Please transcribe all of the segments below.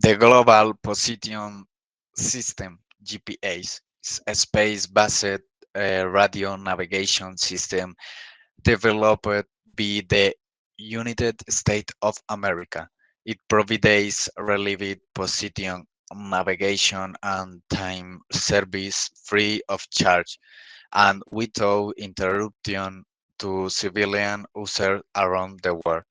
The Global Position System (GPS) is a space-based radio navigation system developed by the United States of America. It provides reliable position navigation and time service free of charge and without interruption to civilian users around the world.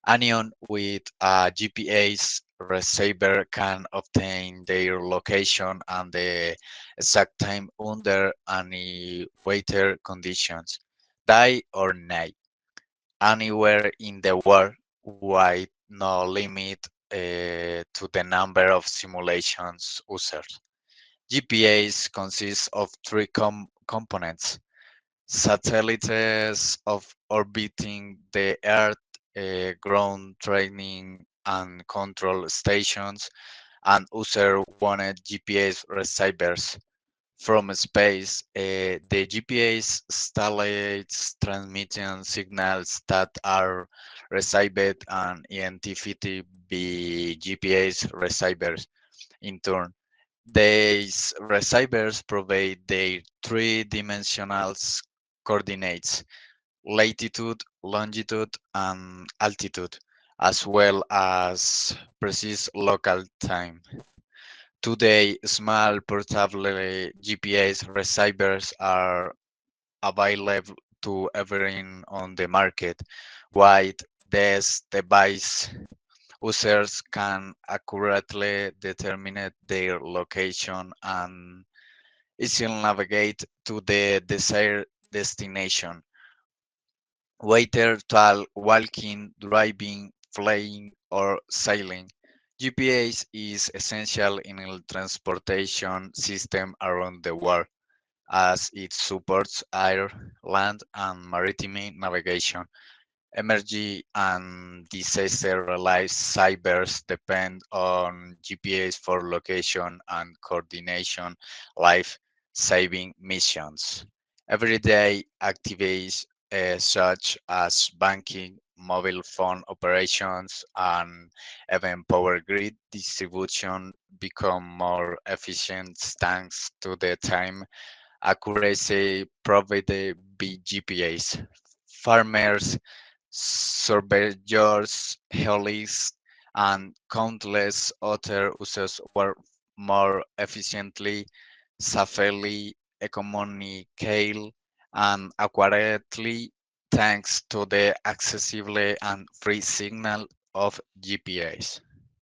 Anyone with a GPS receiver can obtain their location and the exact time under any weather conditions, day or night, anywhere in the world, with no limit to the number of simulations users. GPS consists of three components: satellites of orbiting the Earth, ground training and control stations, and user-wanted GPS receivers. From space, the GPS satellites transmitting signals that are received and identified by GPS receivers. In turn, these receivers provide their three-dimensional coordinates: latitude, longitude, and altitude, as well as precise local time. Today, small portable GPS receivers are available to everyone on the market. With this device, users can accurately determine their location and easily navigate to the desired destination, whether while walking, driving, flying, or sailing. GPS is essential in the transportation system around the world as it supports air, land, and maritime navigation. Emergency and disaster relief cybers depend on GPS for location and coordination life-saving missions. Everyday activities such as banking, mobile phone operations, and even power grid distribution become more efficient thanks to the time accuracy provided by GPS. Farmers, surveyors, helists, and countless other users were more efficiently, safely, economically, and accurately thanks to the accessible and free signal of GPS.